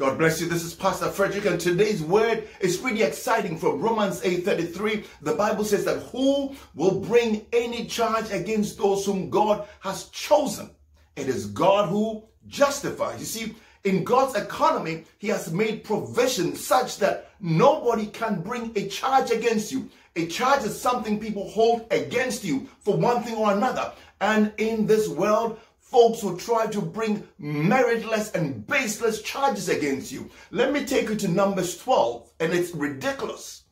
God bless you. This is Pastor Frederick, and today's word is pretty exciting. From Romans 8:33, the Bible says that who will bring any charge against those whom God has chosen? It is God who justifies. You see, in God's economy, He has made provision such that nobody can bring a charge against you. A charge is something people hold against you for one thing or another. And in this world, folks will try to bring meritless and baseless charges against you. Let me take you to Numbers 12, and it's ridiculous.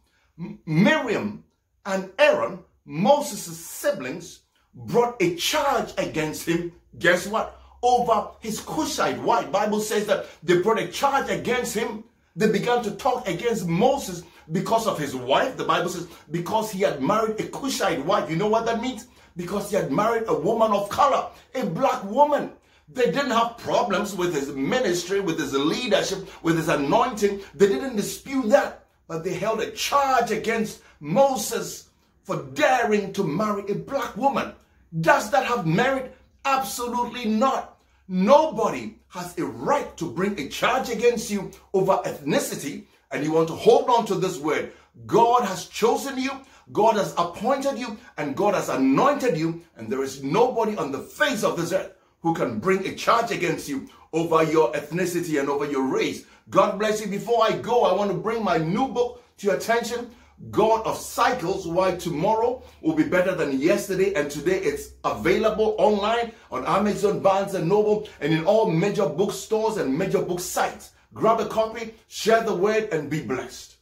Miriam and Aaron, Moses' siblings, brought a charge against him. Guess what? Over his Cushite wife. Bible says that they brought a charge against him. They began to talk against Moses because of his wife. The Bible says because he had married a Cushite wife. You know what that means? Because he had married a woman of color, a black woman. They didn't have problems with his ministry, with his leadership, with his anointing. They didn't dispute that. But they held a charge against Moses for daring to marry a black woman. Does that have merit? Absolutely not. Nobody has a right to bring a charge against you over ethnicity, and you want to hold on to this word. God has chosen you, God has appointed you, and God has anointed you, and there is nobody on the face of this earth who can bring a charge against you over your ethnicity and over your race. God bless you. Before I go, I want to bring my new book to your attention, God of Cycles, Why Tomorrow Will Be Better Than Yesterday. And today it's available online on Amazon, Barnes & Noble, and in all major bookstores and major book sites. Grab a copy, share the word, and be blessed.